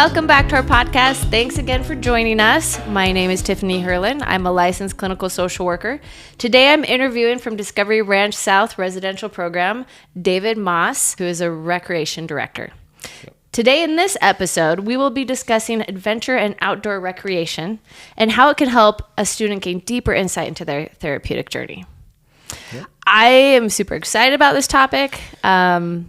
Welcome back to our podcast. Thanks again for joining us. My name is Tiffany Herlin. I'm a licensed clinical social worker. Today I'm interviewing from Discovery Ranch South Residential Program, David Mosse, who is a recreation director. Today in this episode, we will be discussing adventure and outdoor recreation and how it can help a student gain deeper insight into their therapeutic journey. Yep. I am super excited about this topic. I'm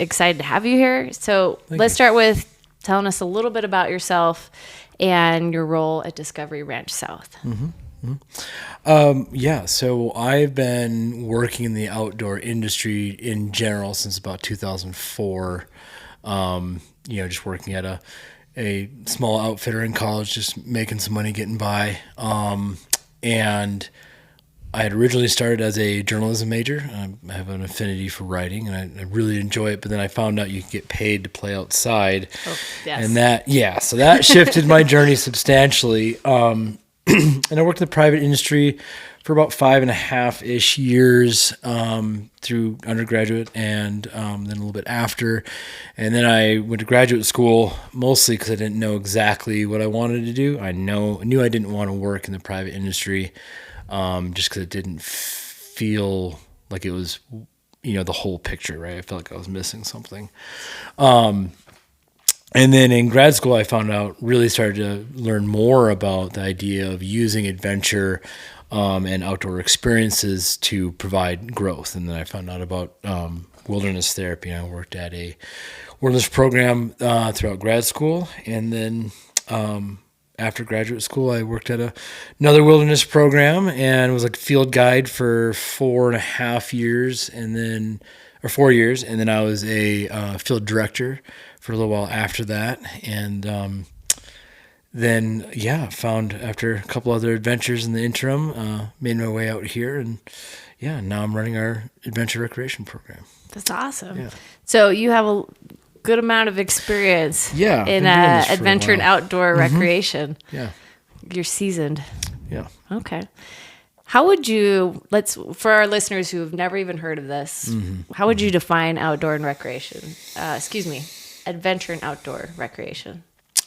excited to have you here. So let's start with telling us a little bit about yourself and your role at Discovery Ranch South. So I've been working in the outdoor industry in general since about 2004. Just working at a small outfitter in college, just making some money, getting by. And I had originally started as a journalism major. I have an affinity for writing, and I really enjoy it. But then I found out you could get paid to play outside, and so that shifted my journey substantially. And I worked in the private industry for about 5.5-ish years through undergraduate and then a little bit after. And then I went to graduate school mostly because I didn't know exactly what I wanted to do. I knew I didn't want to work in the private industry. Just because it didn't feel like it was, the whole picture, right? I felt like I was missing something. And then in grad school, I really started to learn more about the idea of using adventure and outdoor experiences to provide growth. And then I found out about wilderness therapy. I worked at a wilderness program throughout grad school. And then after graduate school, I worked at another wilderness program and was a field guide for 4.5 years, or 4 years. And then I was a field director for a little while after that. And found after a couple other adventures in the interim, made my way out here. And now I'm running our adventure recreation program. That's awesome. Yeah. So you have a good amount of experience in adventure and outdoor recreation. Yeah. You're seasoned. Yeah. Okay. How would you, for our listeners who have never even heard of this, how would you define outdoor and recreation? Adventure and outdoor recreation?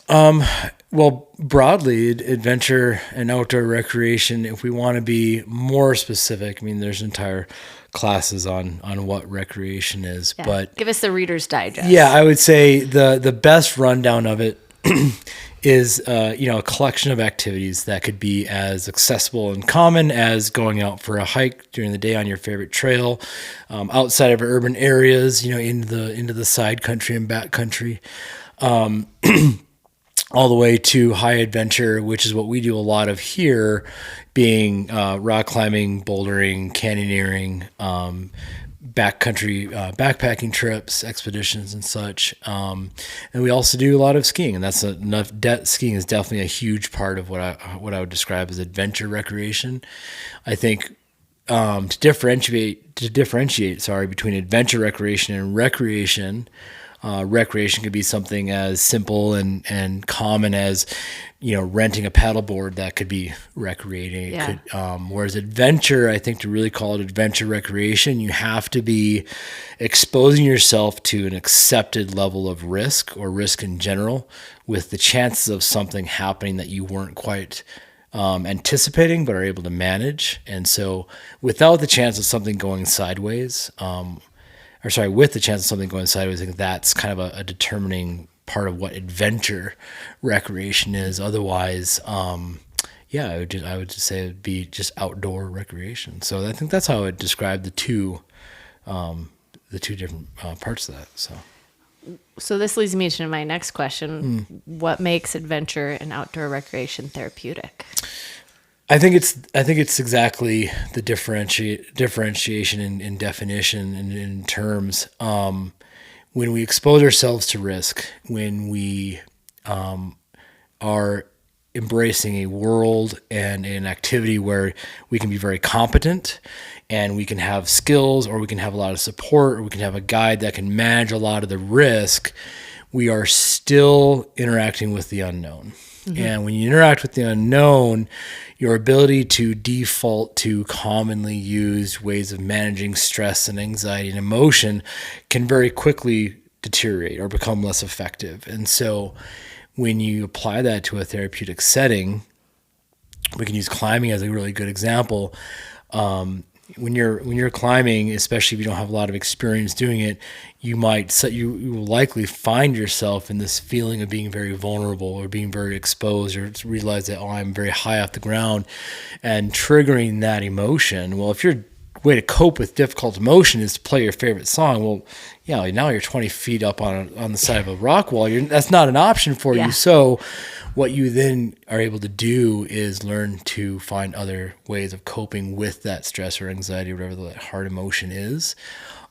Well, broadly, adventure and outdoor recreation, if we want to be more specific, there's entire classes on what recreation is, but give us the Reader's Digest. Yeah, I would say the best rundown of it is a collection of activities that could be as accessible and common as going out for a hike during the day on your favorite trail, outside of urban areas, into the side country and back country, all the way to high adventure, which is what we do a lot of here, being rock climbing, bouldering, canyoneering, backcountry backpacking trips, expeditions, and such. And we also do a lot of skiing, and that's enough. Skiing is definitely a huge part of what I would describe as adventure recreation. I think to differentiate between adventure recreation and recreation. Recreation could be something as simple and common as, renting a paddleboard that could be recreating. Whereas adventure, I think to really call it adventure recreation, you have to be exposing yourself to an accepted level of risk or risk in general, with the chances of something happening that you weren't quite anticipating but are able to manage. And so without the chance of something going sideways, with the chance of something going sideways, I think that's kind of a determining part of what adventure recreation is. Otherwise, I would just say it'd be just outdoor recreation. So I think that's how I would describe the two different parts of that. So this leads me to my next question: What makes adventure and outdoor recreation therapeutic? I think it's exactly the differentiation in definition and in terms. When we expose ourselves to risk, when we are embracing a world and an activity where we can be very competent and we can have skills, or we can have a lot of support, or we can have a guide that can manage a lot of the risk, we are still interacting with the unknown. And when you interact with the unknown, your ability to default to commonly used ways of managing stress and anxiety and emotion can very quickly deteriorate or become less effective. And so when you apply that to a therapeutic setting, we can use climbing as a really good example. When you're climbing, especially if you don't have a lot of experience doing it, you will likely find yourself in this feeling of being very vulnerable or being very exposed, or realize that, I'm very high off the ground, and triggering that emotion. Well, if your way to cope with difficult emotion is to play your favorite song, well, yeah, now you're 20 feet up on the side of a rock wall. That's not an option for you. So what you then are able to do is learn to find other ways of coping with that stress or anxiety, or whatever the hard emotion is.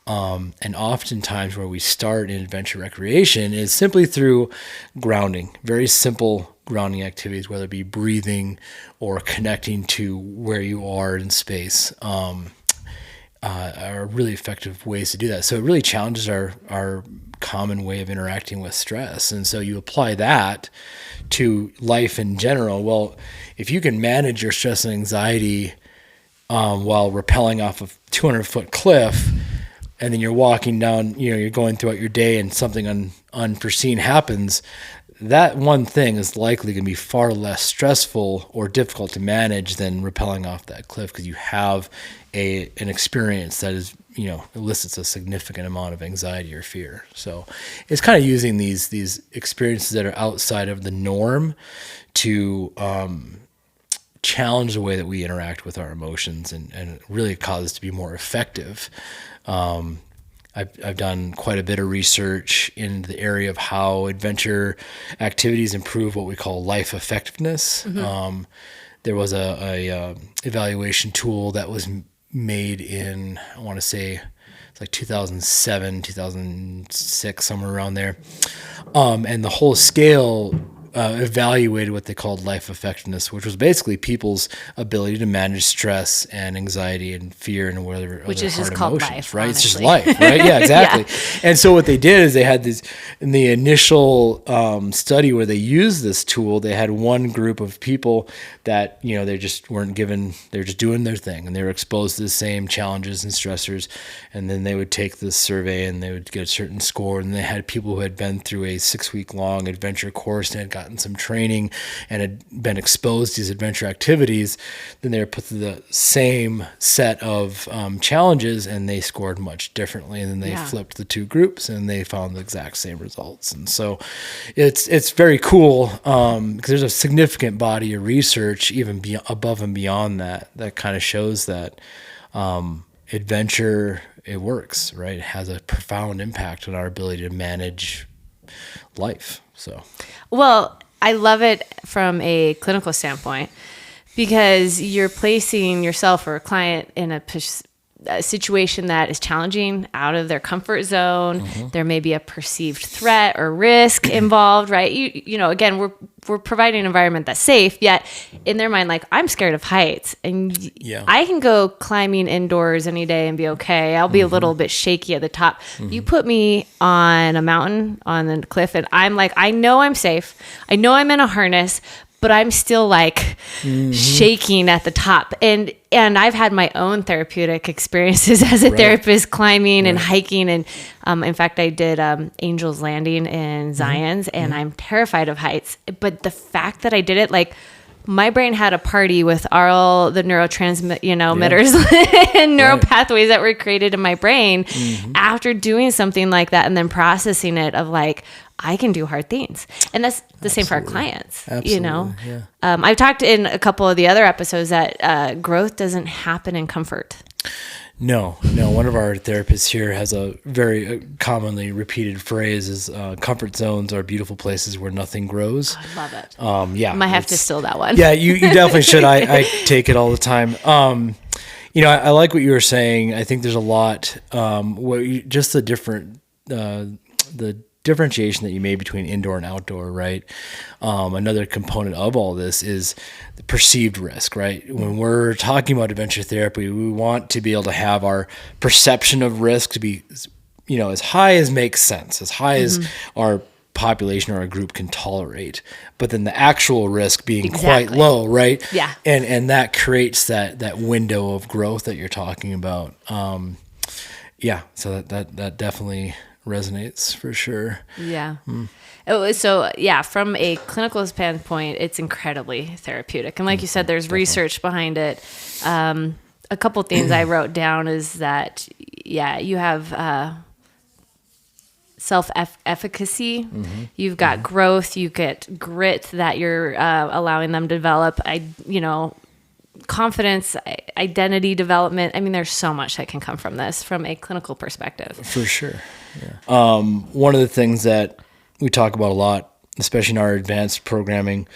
And oftentimes where we start in adventure recreation is simply through grounding, very simple grounding activities, whether it be breathing or connecting to where you are in space. Are really effective ways to do that. So it really challenges our common way of interacting with stress. And so you apply that to life in general. Well, if you can manage your stress and anxiety while rappelling off a 200-foot cliff, and then you're walking down, you're going throughout your day and something unforeseen happens, that one thing is likely going to be far less stressful or difficult to manage than rappelling off that cliff, because you have an experience that is, elicits a significant amount of anxiety or fear. So it's kind of using these experiences that are outside of the norm to challenge the way that we interact with our emotions, and really cause us to be more effective. I've done quite a bit of research in the area of how adventure activities improve what we call life effectiveness. Mm-hmm. There was a evaluation tool that was made in, I want to say it's like 2007, 2006, somewhere around there. And the whole scale evaluated what they called life effectiveness, which was basically people's ability to manage stress and anxiety and fear and whatever, which is just called life, right? Honestly. It's just life, right? Yeah, exactly. Yeah. And so what they did is they had this, in the initial study where they used this tool, they had one group of people that, they just weren't given, they were just doing their thing, and they were exposed to the same challenges and stressors. And then they would take this survey and they would get a certain score. And they had people who had been through a 6-week-long adventure course and had gotten some training and had been exposed to these adventure activities. Then they were put through the same set of challenges, and they scored much differently. And then they flipped the two groups, and they found the exact same results. And so it's very cool, because there's a significant body of research even above and beyond that kind of shows that adventure, it works, right? It has a profound impact on our ability to manage life. So, well, I love it from a clinical standpoint, because you're placing yourself or a client in a situation that is challenging, out of their comfort zone. Mm-hmm. There may be a perceived threat or risk involved, right? Again, we're providing an environment that's safe, yet in their mind, like, I'm scared of heights, and I can go climbing indoors any day and be okay. I'll be a little bit shaky at the top. Mm-hmm. You put me on a mountain, on a cliff, and I'm like, I know I'm safe. I know I'm in a harness, but I'm still like shaking at the top. And I've had my own therapeutic experiences as a therapist, climbing and hiking. And in fact, I did Angel's Landing in Zion's, and I'm terrified of heights. But the fact that I did it, like, my brain had a party with all the neurotransmitters and neural pathways that were created in my brain after doing something like that, and then processing it of like, I can do hard things. And that's the same for our clients. Absolutely. Yeah. I've talked in a couple of the other episodes that growth doesn't happen in comfort. No. One of our therapists here has a very commonly repeated phrase is comfort zones are beautiful places where nothing grows. I love it. I might have to steal that one. Yeah, you definitely should. I take it all the time. I like what you were saying. I think there's a lot, just the differentiation that you made between indoor and outdoor, right? Another component of all this is the perceived risk, right? When we're talking about adventure therapy, we want to be able to have our perception of risk to be, as high as makes sense, as high as our population or our group can tolerate, but then the actual risk being quite low, right? Yeah. And that creates that window of growth that you're talking about. So that definitely resonates for sure. Yeah. So yeah, from a clinical standpoint, it's incredibly therapeutic. And like you said, there's research behind it. A couple things I wrote down is that, yeah, you have self-efficacy. You've got growth. You get grit that you're allowing them to develop. Confidence, identity development. I mean, there's so much that can come from this from a clinical perspective. For sure. Yeah. One of the things that we talk about a lot, especially in our advanced programming,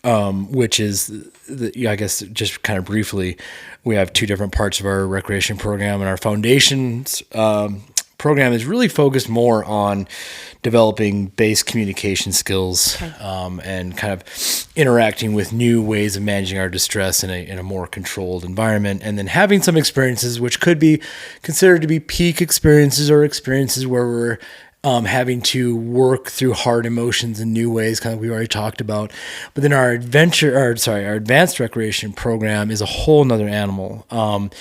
which is, I guess, just kind of briefly, we have two different parts of our recreation program, and our foundations program is really focused more on developing base communication skills, and kind of interacting with new ways of managing our distress in a more controlled environment, and then having some experiences which could be considered to be peak experiences or experiences where we're having to work through hard emotions in new ways, kind of we already talked about. But then our advanced recreation program is a whole nother animal. Sign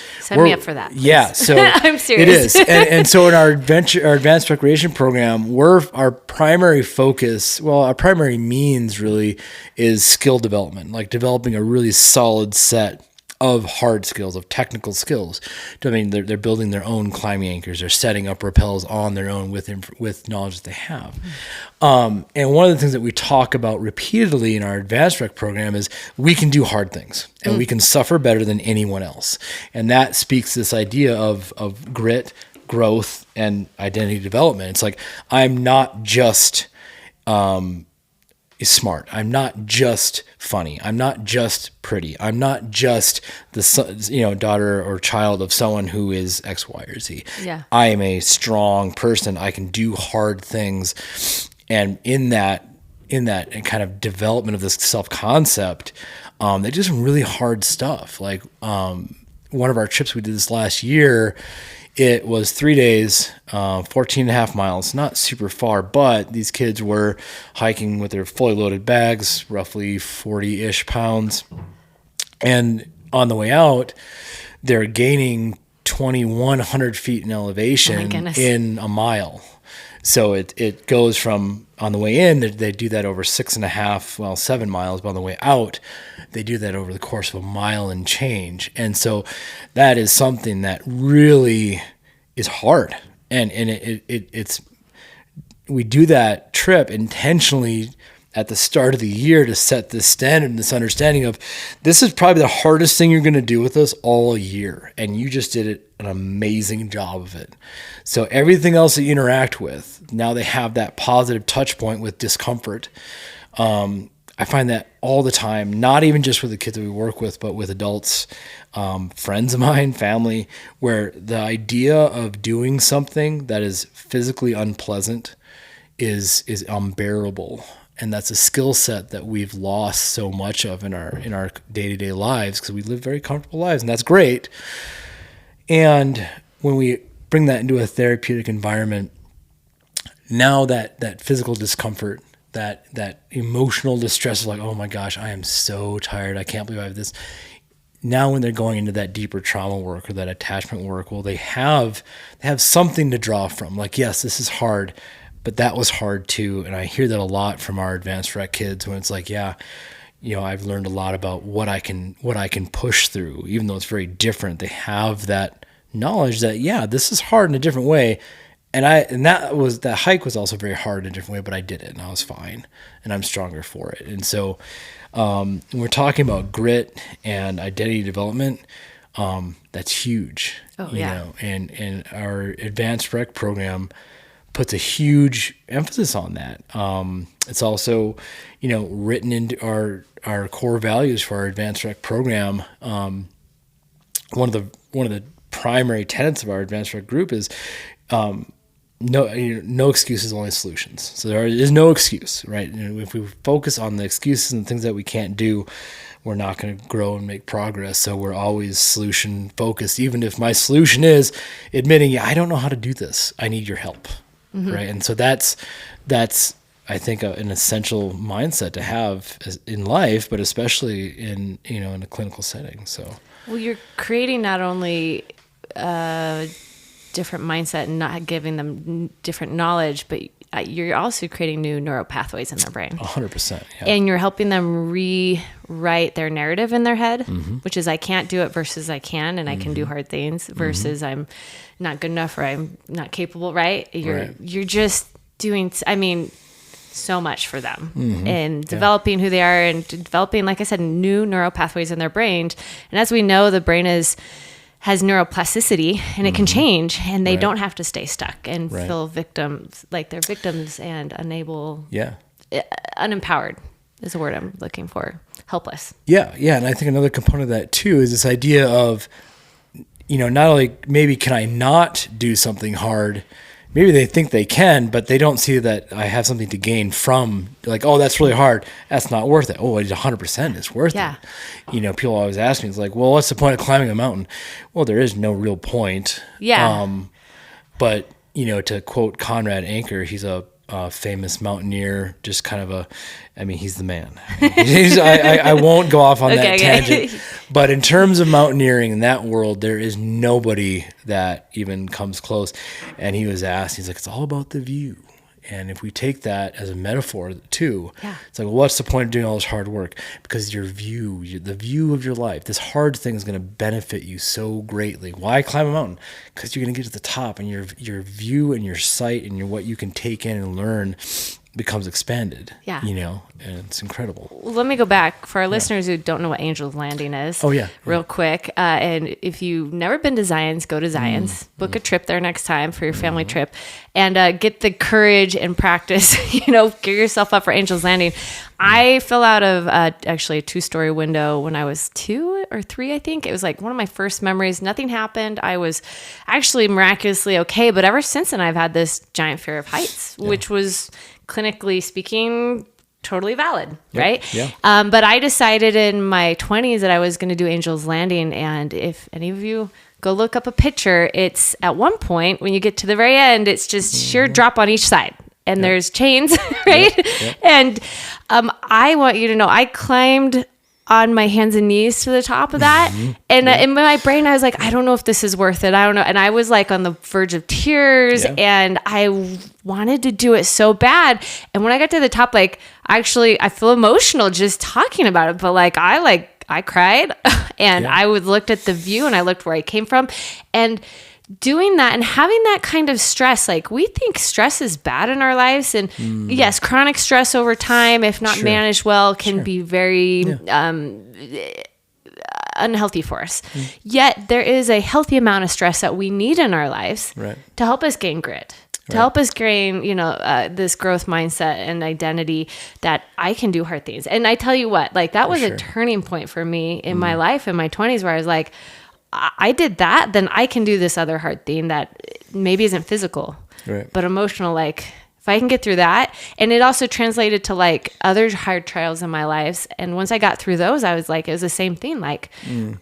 me up for that, please. Yeah, so I'm serious. It is, and so in our advanced recreation program, our primary focus, our primary means really is skill development, like developing a really solid set of hard skills, of technical skills. I mean, they're building their own climbing anchors. They're setting up rappels on their own with knowledge that they have. And one of the things that we talk about repeatedly in our advanced rec program is we can do hard things, and we can suffer better than anyone else. And that speaks to this idea of grit, growth, and identity development. It's like, I'm not just smart. I'm not just funny. I'm not just pretty. I'm not just the daughter or child of someone who is X, Y, or Z. Yeah. I am a strong person. I can do hard things. And in that kind of development of this self-concept, they do some really hard stuff. Like one of our trips we did this last year, it was 3 days, 14 and a half miles, not super far, but these kids were hiking with their fully loaded bags, roughly 40-ish pounds. And on the way out, they're gaining 2,100 feet in elevation in a mile. So it goes from, on the way in, they do that over 7 miles, but on the way out, they do that over the course of a mile and change. And so that is something that really is hard. And it's we do that trip intentionally at the start of the year to set this standard and this understanding of, this is probably the hardest thing you're going to do with us all year. And you just did an amazing job of it. So everything else that you interact with, now they have that positive touch point with discomfort. I find that all the time, not even just with the kids that we work with, but with adults, friends of mine, family, where the idea of doing something that is physically unpleasant is unbearable. And that's a skill set that we've lost so much of in our day-to-day lives, because we live very comfortable lives, and that's great. And when we bring that into a therapeutic environment, now that physical discomfort, that emotional distress of like, oh my gosh, I am so tired, I can't believe I have this. Now when they're going into that deeper trauma work or that attachment work, well, they have something to draw from. Like, yes, this is hard, but that was hard too. And I hear that a lot from our advanced rec kids when it's like, yeah, I've learned a lot about what I can push through, even though it's very different. They have that knowledge that, yeah, this is hard in a different way. And that hike was also very hard in a different way, but I did it and I was fine and I'm stronger for it. And so when we're talking about grit and identity development, that's huge. And our advanced rec program puts a huge emphasis on that. It's also, written into our core values for our advanced rec program. One of the primary tenets of our advanced rec group is, no excuses, only solutions. So there is no excuse, right? If we focus on the excuses and things that we can't do, we're not going to grow and make progress. So we're always solution focused, even if my solution is admitting, yeah, I don't know how to do this. I need your help, right? And so that's I think an essential mindset to have in life, but especially in a clinical setting. So, well, you're creating not only different mindset and not giving them different knowledge, but you're also creating new neural pathways in their brain. 100%. Yeah. And you're helping them rewrite their narrative in their head, which is I can't do it versus I can, and I can do hard things versus I'm not good enough or I'm not capable, right? You're just doing, so much for them and developing who they are and developing, like I said, new neural pathways in their brain. And as we know, the brain has neuroplasticity and it can change, and they don't have to stay stuck and feel victims, like they're victims and unable, unempowered is the word I'm looking for. Helpless. Yeah. Yeah. And I think another component of that too is this idea of, not only maybe can I not do something hard, maybe they think they can, but they don't see that I have something to gain from, like, oh, that's really hard. That's not worth it. Oh, it's 100% it's worth it. People always ask me, it's like, well, what's the point of climbing a mountain? Well, there is no real point. Yeah. But, to quote Conrad Anker, he's a famous mountaineer, just kind of he's the man. I won't go off on that tangent. But in terms of mountaineering in that world, there is nobody that even comes close. And he was asked, he's like, it's all about the view. And if we take that as a metaphor too, it's like, well, what's the point of doing all this hard work? Because the view of your life, this hard thing is going to benefit you so greatly. Why climb a mountain? Because you're going to get to the top, and your view and your sight and what you can take in and learn becomes expanded. And it's incredible. Well, let me go back for our listeners who don't know what Angel's Landing is. Real quick. And if you've never been to Zion's, go to Zion's. Book a trip there next time for your family trip, and get the courage and practice. Get yourself up for Angel's Landing. I fell out of actually a 2-story window when I was 2 or 3, I think. It was like one of my first memories. Nothing happened. I was actually miraculously okay. But ever since then, I've had this giant fear of heights, which was, clinically speaking, totally valid, right? But I decided in my 20s that I was going to do Angel's Landing. And if any of you go look up a picture, it's at one point, when you get to the very end, it's just sheer drop on each side. And there's chains, right? And I want you to know, I climbed on my hands and knees to the top of that. And in my brain, I was like, I don't know if this is worth it. I don't know. And I was like on the verge of tears, and I wanted to do it so bad. And when I got to the top, like, actually, I feel emotional just talking about it, but I cried and I looked at the view, and I looked where I came from, and doing that and having that kind of stress, like, we think stress is bad in our lives, and yes, chronic stress over time, if not managed well, can be very unhealthy for us. Yet there is a healthy amount of stress that we need in our lives to help us gain grit, to help us gain, this growth mindset and identity that I can do hard things. And I tell you what, like, that was a turning point for me in my life in my 20s, where I was like, I did that, then I can do this other hard thing that maybe isn't physical, but emotional. Like, if I can get through that, and it also translated to like other hard trials in my lives. And once I got through those, I was like, it was the same thing. Like,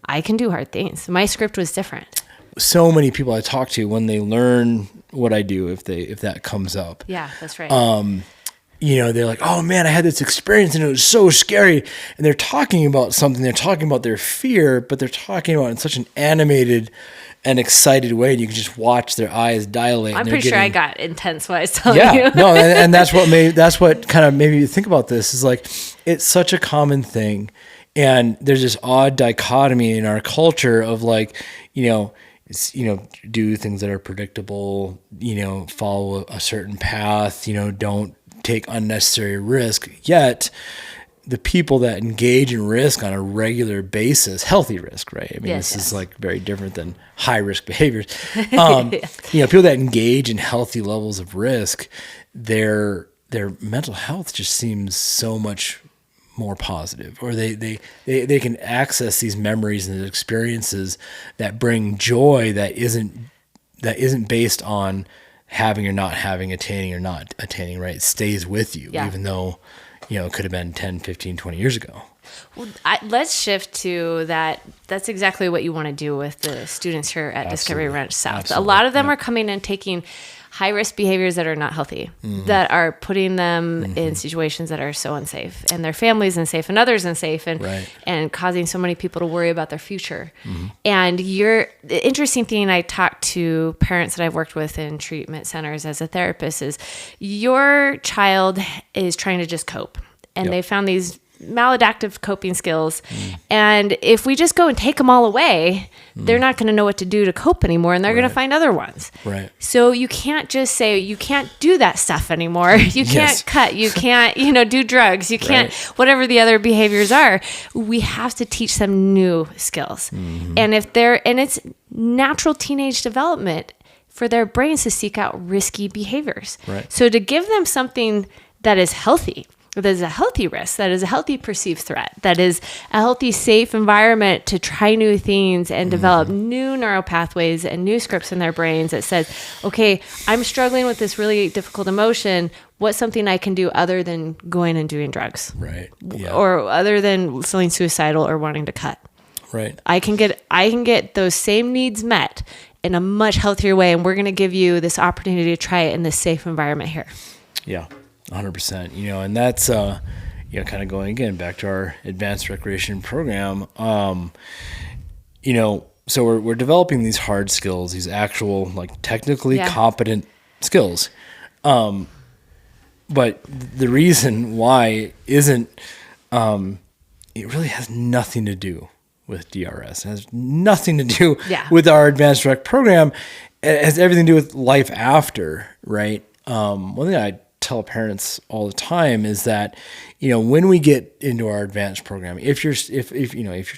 I can do hard things. My script was different. So many people I talk to, when they learn what I do, if that comes up. Yeah, that's right. They're like, oh man, I had this experience and it was so scary. And they're talking about something, they're talking about their fear, but they're talking about it in such an animated and excited way. And you can just watch their eyes dilate. I'm pretty sure I got intense when I was telling you. No. And that's what kind of made me think about this, is like, it's such a common thing. And there's this odd dichotomy in our culture of like, do things that are predictable, follow a certain path, don't take unnecessary risk. Yet the people that engage in risk on a regular basis, healthy risk, right? This is like very different than high risk behaviors. People that engage in healthy levels of risk, their mental health just seems so much more positive, or they can access these memories and experiences that bring joy that isn't based on having or not having, attaining or not attaining, right? It stays with you, even though, it could have been 10, 15, 20 years ago. Well, let's shift to that. That's exactly what you want to do with the students here at Discovery Ranch South. Absolutely. A lot of them are coming and taking high-risk behaviors that are not healthy, that are putting them in situations that are so unsafe, and their families unsafe, and others unsafe, and causing so many people to worry about their future. And the interesting thing, I talk to parents that I've worked with in treatment centers as a therapist, is your child is trying to just cope, and they found these maladaptive coping skills. And if we just go and take them all away, they're not going to know what to do to cope anymore, and they're going to find other ones. Right. So you can't just say, you can't do that stuff anymore. You can't cut, you can't, do drugs. You can't, whatever the other behaviors are. We have to teach them new skills. And it's natural teenage development for their brains to seek out risky behaviors. Right. So to give them something that is healthy, that is a healthy risk, that is a healthy perceived threat, that is a healthy, safe environment to try new things and develop new neural pathways and new scripts in their brains that says, okay, I'm struggling with this really difficult emotion. What's something I can do other than going and doing drugs? Right. Yeah. Or other than feeling suicidal or wanting to cut? Right. I can get those same needs met in a much healthier way, and we're going to give you this opportunity to try it in this safe environment here. Yeah. 100%, and that's, kind of going again back to our advanced recreation program. So we're developing these hard skills, these actual, like, technically competent skills. But the reason why isn't, it really has nothing to do with DRS. It has nothing to do with our advanced rec program. It has everything to do with life after, right? One thing I tell parents all the time is that, when we get into our advanced program, if your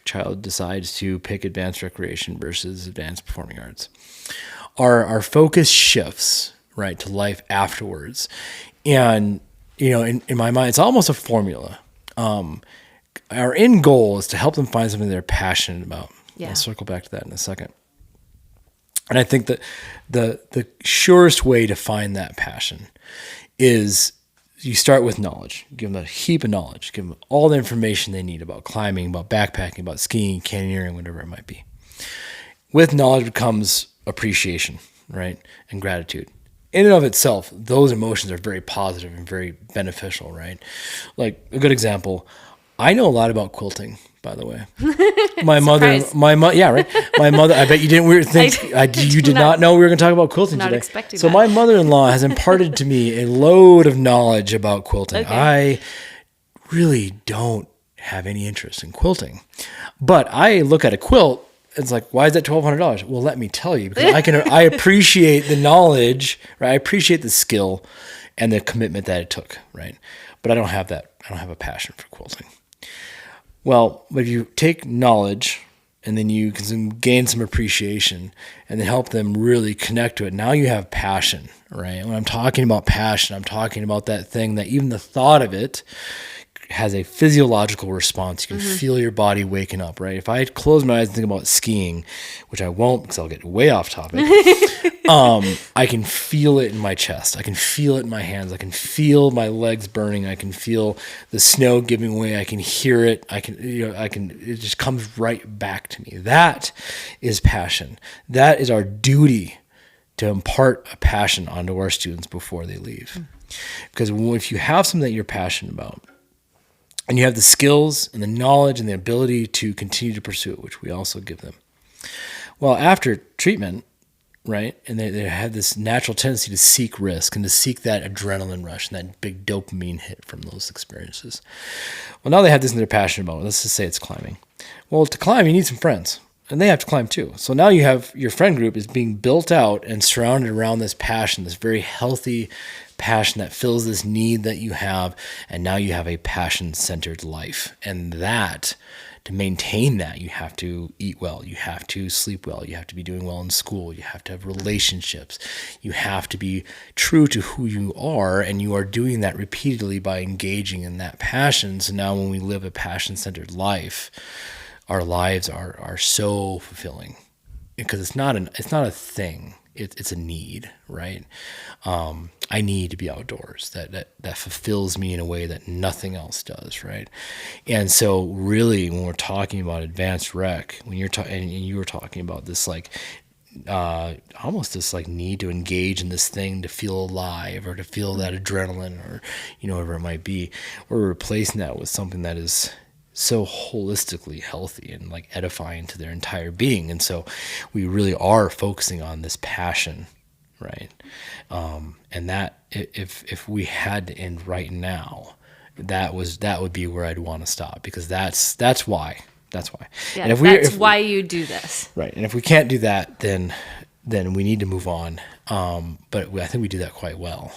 child decides to pick advanced recreation versus advanced performing arts, our focus shifts, right, to life afterwards. And, in my mind, it's almost a formula. Our end goal is to help them find something they're passionate about. Yeah. I'll circle back to that in a second. And I think that the surest way to find that passion is you start with knowledge. Give them a heap of knowledge. Give them all the information they need about climbing, about backpacking, about skiing, canyoneering, whatever it might be. With knowledge comes appreciation, right, and gratitude. In and of itself, those emotions are very positive and very beneficial, right? Like a good example, I know a lot about quilting, by the way. My mother, right? My mother, I bet you didn't think, you did not know we were going to talk about quilting today. Expecting so that. My mother-in-law has imparted to me a load of knowledge about quilting. Okay. I really don't have any interest in quilting, but I look at a quilt, it's like, why is that $1,200? Well, let me tell you, because I appreciate the knowledge, right? I appreciate the skill and the commitment that it took, right? But I don't have that. I don't have a passion for quilting. Well, if you take knowledge and then you can gain some appreciation and then help them really connect to it, now you have passion, right? When I'm talking about passion, I'm talking about that thing that even the thought of it has a physiological response. You can feel your body waking up, right? If I close my eyes and think about skiing, which I won't because I'll get way off topic, I can feel it in my chest. I can feel it in my hands. I can feel my legs burning. I can feel the snow giving way. I can hear it. It just comes right back to me. That is passion. That is our duty to impart a passion onto our students before they leave. Because if you have something that you're passionate about, and you have the skills and the knowledge and the ability to continue to pursue it, which we also give them. Well, after treatment, right, and they have this natural tendency to seek risk and to seek that adrenaline rush and that big dopamine hit from those experiences. Well, now they have this and they're passionate about it. Let's just say it's climbing. Well, to climb, you need some friends. And they have to climb too. So now you have your friend group is being built out and surrounded around this passion, this very healthy passion that fills this need that you have. And now you have a passion-centered life. And that, to maintain that, you have to eat well. You have to sleep well. You have to be doing well in school. You have to have relationships. You have to be true to who you are. And you are doing that repeatedly by engaging in that passion. So now when we live a passion-centered life, our lives are so fulfilling because it's not a thing. It's a need, right? I need to be outdoors. That fulfills me in a way that nothing else does, right? And so really, when we're talking about advanced rec, when you're talking, and you were talking about this, like, almost this like need to engage in this thing to feel alive or to feel that adrenaline or, whatever it might be, we're replacing that with something that is so holistically healthy and like edifying to their entire being. And so we really are focusing on this passion, right? And that if we had to end right now, that would be where I'd want to stop, because that's why. That's why. Yeah, and that's why you do this. Right. And if we can't do that, then we need to move on. But I think we do that quite well,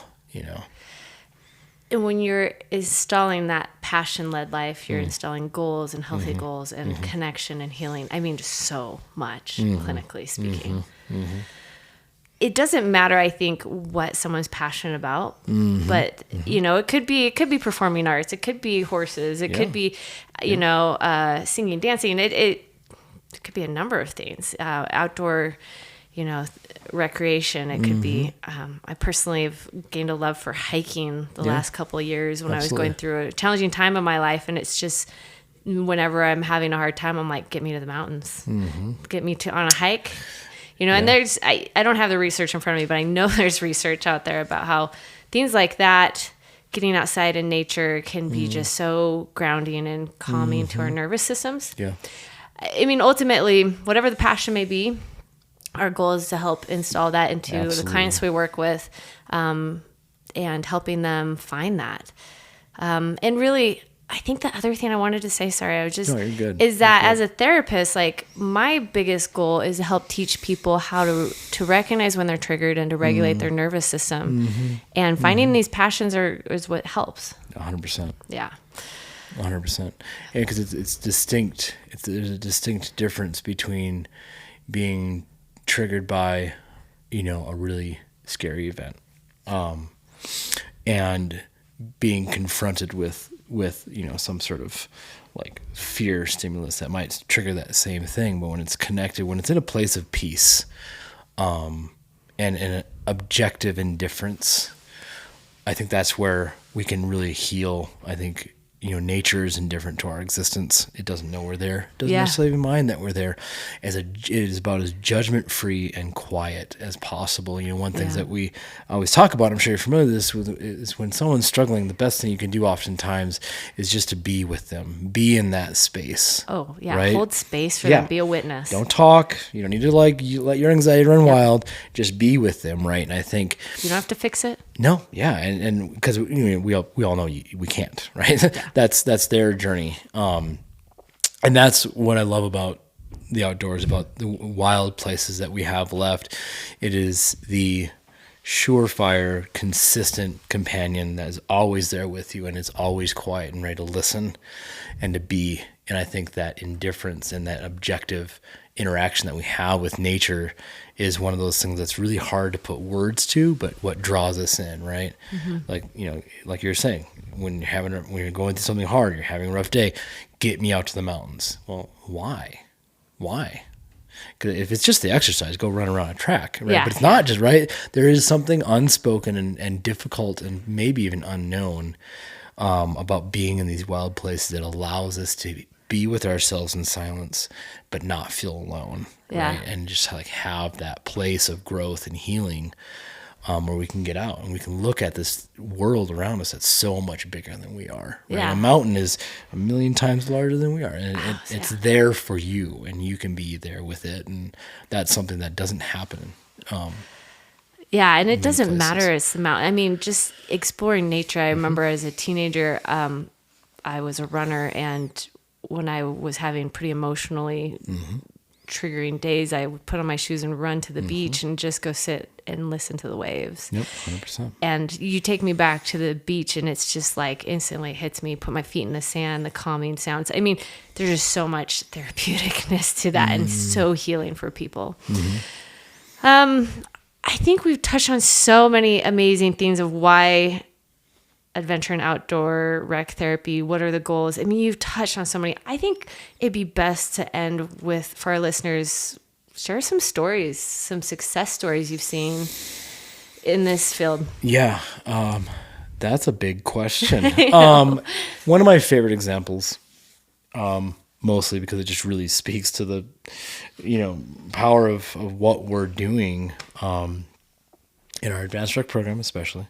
And when you're installing that passion-led life, you're installing goals and healthy goals and connection and healing. I mean, just so much, clinically speaking. It doesn't matter, I think, what someone's passionate about, but it could be performing arts, it could be horses, it could be, singing, dancing. It could be a number of things. Outdoor, recreation. It could be. I personally have gained a love for hiking the last couple of years when I was going through a challenging time in my life, and it's just whenever I'm having a hard time, I'm like, get me to the mountains, get me on a hike. And there's, I don't have the research in front of me, but I know there's research out there about how things like that, getting outside in nature, can be just so grounding and calming to our nervous systems. Yeah. I mean, ultimately, whatever the passion may be, our goal is to help install that into the clients we work with, and helping them find that. And really, I think the other thing I wanted to say, is that as a therapist, like, my biggest goal is to help teach people how to recognize when they're triggered and to regulate their nervous system. And finding these passions is what helps. 100%. Yeah. 100%. Yeah, because it's distinct. There's a distinct difference between being triggered by, a really scary event, and being confronted with some sort of like fear stimulus that might trigger that same thing. But when it's connected, when it's in a place of peace, and an objective indifference, I think that's where we can really heal. I think, nature is indifferent to our existence. It doesn't know we're there. It doesn't necessarily even mind that we're there. It is about as judgment-free and quiet as possible. One thing that we always talk about, I'm sure you're familiar with this, is when someone's struggling, the best thing you can do oftentimes is just to be with them, be in that space. Oh, yeah. Right? Hold space for them, be a witness. Don't talk. You don't need to let your anxiety run wild. Just be with them, right? And I think you don't have to fix it. No, yeah, and because we all know we can't, right? Yeah. That's their journey, and that's what I love about the outdoors, about the wild places that we have left. It is the surefire, consistent companion that is always there with you and is always quiet and ready to listen and to be. And I think that indifference and that objective interaction that we have with nature is one of those things that's really hard to put words to, but what draws us in, right? Like, like you're saying, when you're going through something hard, you're having a rough day, get me out to the mountains. Well, why? Because if it's just the exercise, go run around a track, right? But it's not just, right? There is something unspoken and difficult and maybe even unknown about being in these wild places that allows us to be with ourselves in silence, but not feel alone, right? And just like have that place of growth and healing, where we can get out and we can look at this world around us that's so much bigger than we are. Right? Yeah. A mountain is 1,000,000 times larger than we are, and it's there for you, and you can be there with it, and that's something that doesn't happen. And it doesn't matter. It's the mountain. I mean, just exploring nature. I remember as a teenager, I was a runner, and when I was having pretty emotionally triggering days, I would put on my shoes and run to the beach and just go sit and listen to the waves. Yep, 100%. And you take me back to the beach, and it's just like instantly hits me, put my feet in the sand, the calming sounds. I mean, there's just so much therapeuticness to that and so healing for people. I think we've touched on so many amazing things of why adventure and outdoor rec therapy, what are the goals? I mean, you've touched on so many. I think it'd be best to end with, for our listeners, Share some stories, some success stories you've seen in this field. Yeah, that's a big question. One of my favorite examples, mostly because it just really speaks to the, power of what we're doing in our advanced rec program, especially.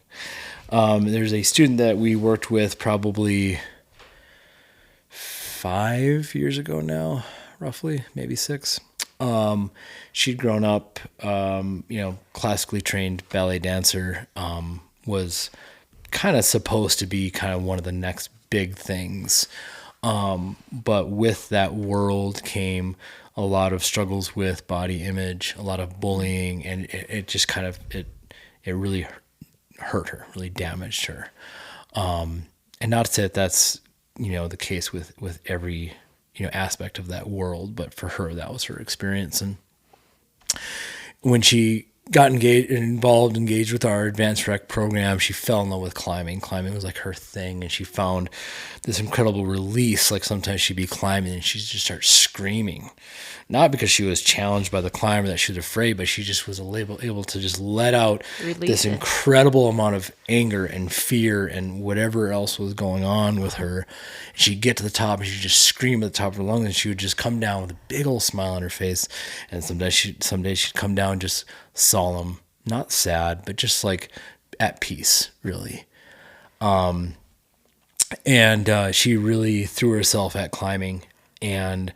There's a student that we worked with probably 5 years ago now, roughly, maybe 6. She'd grown up, classically trained ballet dancer, was kind of supposed to be kind of one of the next big things. But with that world came a lot of struggles with body image, a lot of bullying, and it just kind of, it really hurt her, really damaged her. And not to say that that's, the case with every, aspect of that world, but for her, that was her experience. And when she got engaged with our advanced rec program, she fell in love with climbing. Climbing was like her thing, and she found this incredible release. Like sometimes she'd be climbing and she'd just start screaming, not because she was challenged by the climber that she was afraid, but she just was able to just let out this incredible amount of anger and fear and whatever else was going on with her. She'd get to the top and she'd just scream at the top of her lungs, and she would just come down with a big old smile on her face. And some days she'd come down just solemn, not sad, but just like at peace, really. And she really threw herself at climbing. And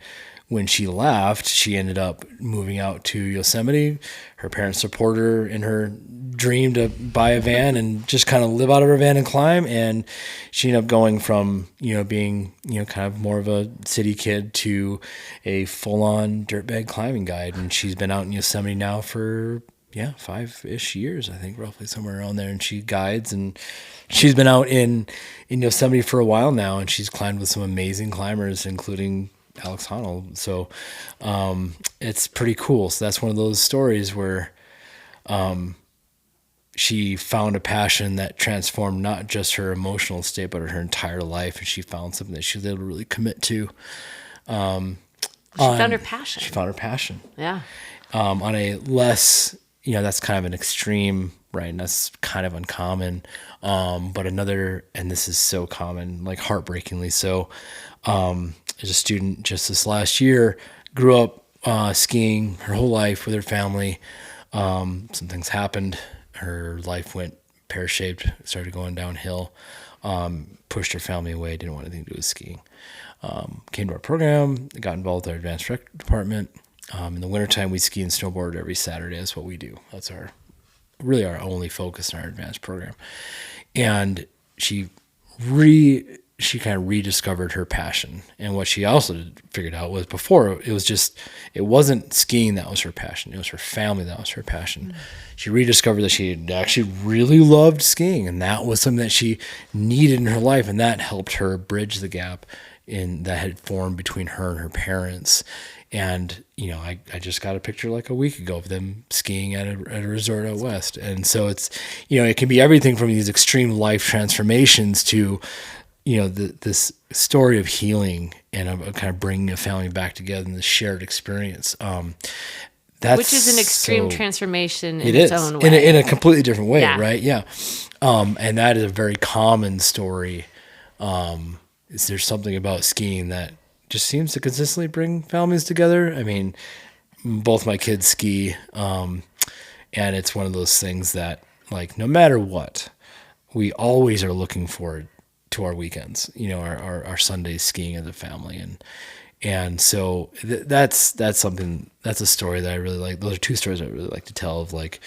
when she left, she ended up moving out to Yosemite. Her parents support her in her dream to buy a van and just kind of live out of her van and climb. And she ended up going from, being, kind of more of a city kid to a full-on dirtbag climbing guide. And she's been out in Yosemite now for 5-ish years, I think, roughly somewhere around there. And she guides, and she's been out in Yosemite for a while now, and she's climbed with some amazing climbers, including Alex Honnold. So it's pretty cool. So that's one of those stories where she found a passion that transformed not just her emotional state, but her entire life. And she found something that she was able to really commit to. She found her passion. She found her passion. Yeah. On a less, that's kind of an extreme, right? And that's kind of uncommon. But another, and this is so common, like heartbreakingly so, as a student just this last year, grew up skiing her whole life with her family. Some things happened. Her life went pear-shaped, started going downhill, pushed her family away, didn't want anything to do with skiing. Came to our program, got involved with our advanced rec department. In the wintertime, we ski and snowboard every Saturday. That's what we do. That's our only focus in our advanced program. And she kind of rediscovered her passion. And what she also figured out was before, it wasn't skiing that was her passion. It was her family that was her passion. Mm-hmm. She rediscovered that she actually really loved skiing, and that was something that she needed in her life. And that helped her bridge the gap that had formed between her and her parents. And, I just got a picture like a week ago of them skiing at a resort out west. And so it's, it can be everything from these extreme life transformations to, this story of healing and of kind of bringing a family back together in this shared experience. Which is an extreme transformation in its own way. In a completely different way, right? Yeah. And that is a very common story. There's something about skiing that just seems to consistently bring families together. I mean, both my kids ski, and it's one of those things that, like, no matter what, we always are looking forward to our weekends, our Sundays skiing as a family. And so that's something, that's a story that I really like. Those are two stories I really like to tell of, like,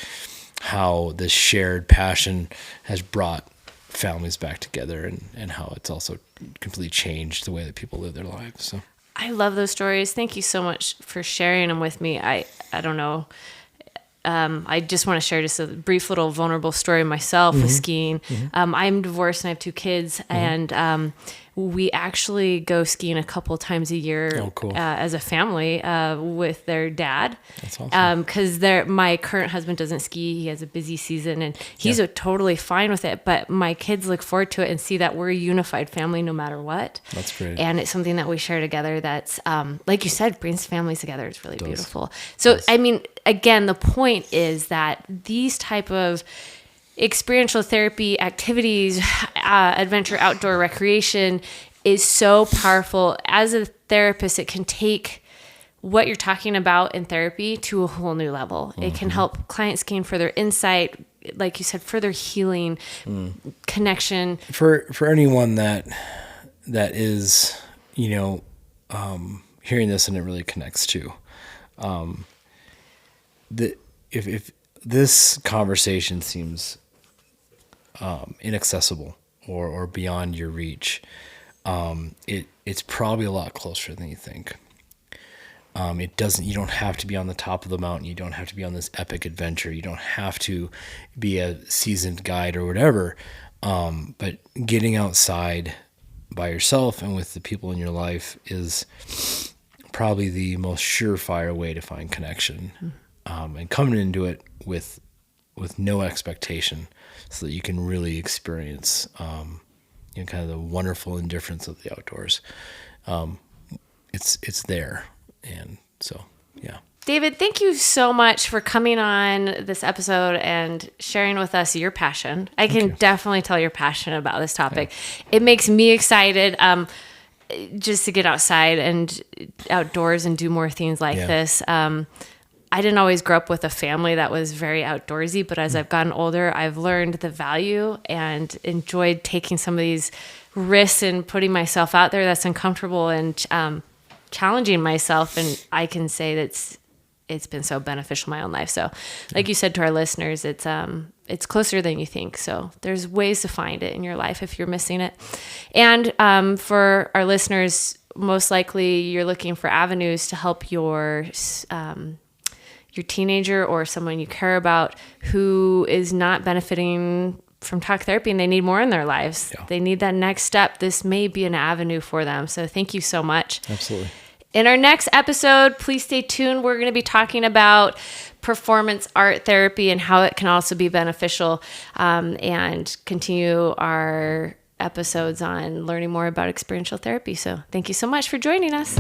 how this shared passion has brought families back together and how it's also completely changed the way that people live their lives. So I love those stories. Thank you so much for sharing them with me. I don't know. I just want to share just a brief little vulnerable story myself with skiing. I'm divorced and I have 2 kids, and we actually go skiing a couple times a year as a family with their dad. That's awesome. Because my current husband doesn't ski. He has a busy season, and he's totally fine with it. But my kids look forward to it and see that we're a unified family no matter what. That's great. And it's something that we share together that's, like you said, brings families together. It's really beautiful. So, I mean, again, the point is that these type of experiential therapy activities, adventure, outdoor recreation is so powerful. As a therapist, it can take what you're talking about in therapy to a whole new level. It can help clients gain further insight, like you said, further healing, connection. For anyone that is, hearing this and it really connects to, if this conversation seems inaccessible or beyond your reach, it's probably a lot closer than you think. You don't have to be on the top of the mountain. You don't have to be on this epic adventure. You don't have to be a seasoned guide or whatever. But getting outside by yourself and with the people in your life is probably the most surefire way to find connection. And coming into it with no expectation, so that you can really experience kind of the wonderful indifference of the outdoors. It's there. And so, yeah. David, thank you so much for coming on this episode and sharing with us your passion. I can definitely tell you're passionate about this topic. Yeah. It makes me excited just to get outside and outdoors and do more things like this. I didn't always grow up with a family that was very outdoorsy, but as I've gotten older, I've learned the value and enjoyed taking some of these risks and putting myself out there that's uncomfortable and challenging myself. And I can say that it's been so beneficial in my own life. So like you said to our listeners, it's closer than you think. So there's ways to find it in your life if you're missing it. And for our listeners, most likely you're looking for avenues to help your teenager or someone you care about who is not benefiting from talk therapy and they need more in their lives. Yeah. They need that next step. This may be an avenue for them. So thank you so much. Absolutely. In our next episode, please stay tuned. We're going to be talking about performance art therapy and how it can also be beneficial, and continue our episodes on learning more about experiential therapy. So thank you so much for joining us.